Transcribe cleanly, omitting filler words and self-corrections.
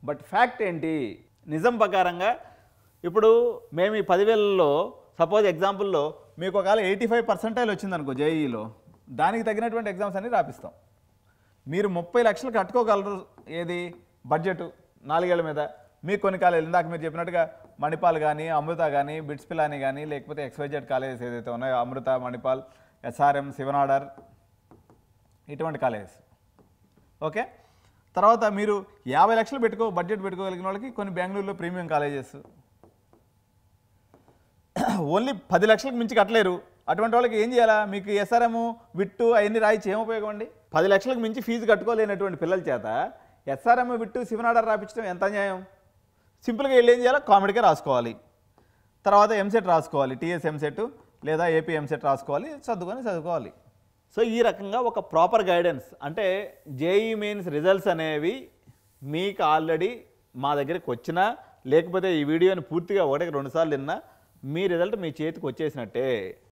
But fact ఏంటి, నిజం ప్రకారంగా ఇప్పుడు మేము ఈ 10,000లో సపోజ్ ఎగ్జాంపుల్లో మీకు ఒకవేళ 85% వచ్చిందనుకో జేఈలో, దానికి తగినటువంటి ఎగ్జామ్స్ అన్ని రాపిస్తాం. మీరు 30 లక్షలు కట్టుకోగలరు, ఏది బడ్జెట్ 4 ఏళ్ల మీద. మీకు కొన్ని కాలేజీలు ఇందాక మీరు చెప్పినట్టుగా మణిపాల్ కానీ, అమృత కానీ, బిట్స్ పిలాని కానీ, లేకపోతే XYZ కాలేజెస్ ఏదైతే ఉన్నాయో, అమృత, మణిపాల్, SRM, శివనాడర్, ఇటువంటి కాలేజెస్. ఓకే, తర్వాత మీరు 50 లక్షలు బడ్జెట్ పెట్టుకోగలిగిన వాళ్ళకి కొన్ని బెంగళూరులో ప్రీమియం కాలేజెస్. ఓన్లీ 10 లక్షలకు మించి కట్టలేరు, అటువంటి వాళ్ళకి ఏం చేయాలా? మీకు SRM, విట్టు అవన్నీ రాయించి ఏం ఉపయోగం అండి? 10 లక్షలకు మించి ఫీజు కట్టుకోలేనటువంటి పిల్లల చేత SRM, విట్టు, శివనాడర్ రాపించడం ఎంత అన్యాయం? సింపుల్గా వీళ్ళు ఏం చేయాలి? కామెడీకే రాసుకోవాలి, తర్వాత ఎంసెట్ రాసుకోవాలి, టీఎస్ ఎంసెట్ లేదా ఏపీ ఎంసెట్ రాసుకోవాలి, చదువుకోవాలి. సో ఈ రకంగా ఒక ప్రాపర్ గైడెన్స్, అంటే జేఈ మెయిన్స్ రిజల్ట్స్ అనేవి మీకు ఆల్రెడీ మా దగ్గరికి వచ్చినా, లేకపోతే ఈ వీడియోని పూర్తిగా 1-2 సార్లు విన్నా, మీ రిజల్ట్ మీ చేతికి వచ్చేసినట్టే.